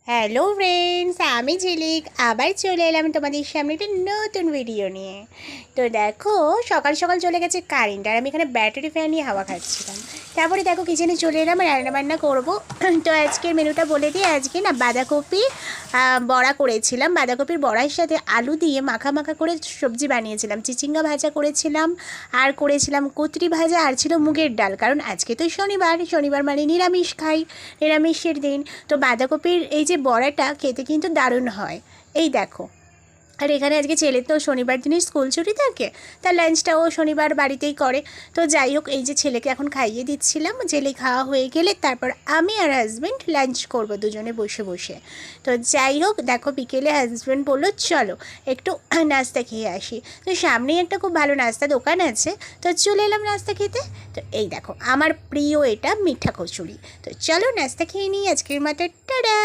Hello friends, আমি ঝিলিক আবার চলে এলাম তোমাদের সামনে একটা নতুন ভিডিও নিয়ে। তো দেখো, সকাল সকাল চলে গেছে কারেন্ট, আর আমি এখানে ব্যাটারি ফ্যান নিয়ে হাওয়া খাচ্ছিলাম। তারপরে দেখো কিচেনে চলে এলাম, রান্নাবান্না করবো। তো আজকের মেনুটা বলে দিই। আজকে না বাঁধাকপি বড়া করেছিলাম, বাঁধাকপির বড়ার সাথে আলু দিয়ে মাখা মাখা করে সবজি বানিয়েছিলাম, চিচিঙ্গা ভাজা করেছিলাম, আর করেছিলাম কুতরি ভাজা, আর ছিল মুগের ডাল। কারণ আজকে তো শনিবার মানে নিরামিষ খাই, নিরামিষের দিন। তো বাঁধাকপির এই যে বড়াটা খেতে কিন্তু দারুণ হয়। এই দেখো, আর এখানে আজকে ছেলের তো শনিবার দিনই স্কুল ছুটি থাকে, তার লাঞ্চটাও শনিবার বাড়িতেই করে। তো যাই হোক, এই যে ছেলেকে এখন খাইয়ে দিচ্ছিলাম, ছেলে খাওয়া হয়ে গেলে তারপর আমি আর হাজব্যান্ড লাঞ্চ করব দুজনে বসে বসে। তো যাই হোক, দেখো বিকেলে হাজব্যান্ড বললো চলো একটু নাস্তা খেয়ে আসি। তো সামনেই একটা খুব ভালো নাস্তা দোকান আছে, তো চলে এলাম নাস্তা খেতে। তো এই দেখো, আমার প্রিয় এটা মিঠা কচুরি। তো চলো নাস্তা খেয়ে নিই আজকের মতো। টাটা।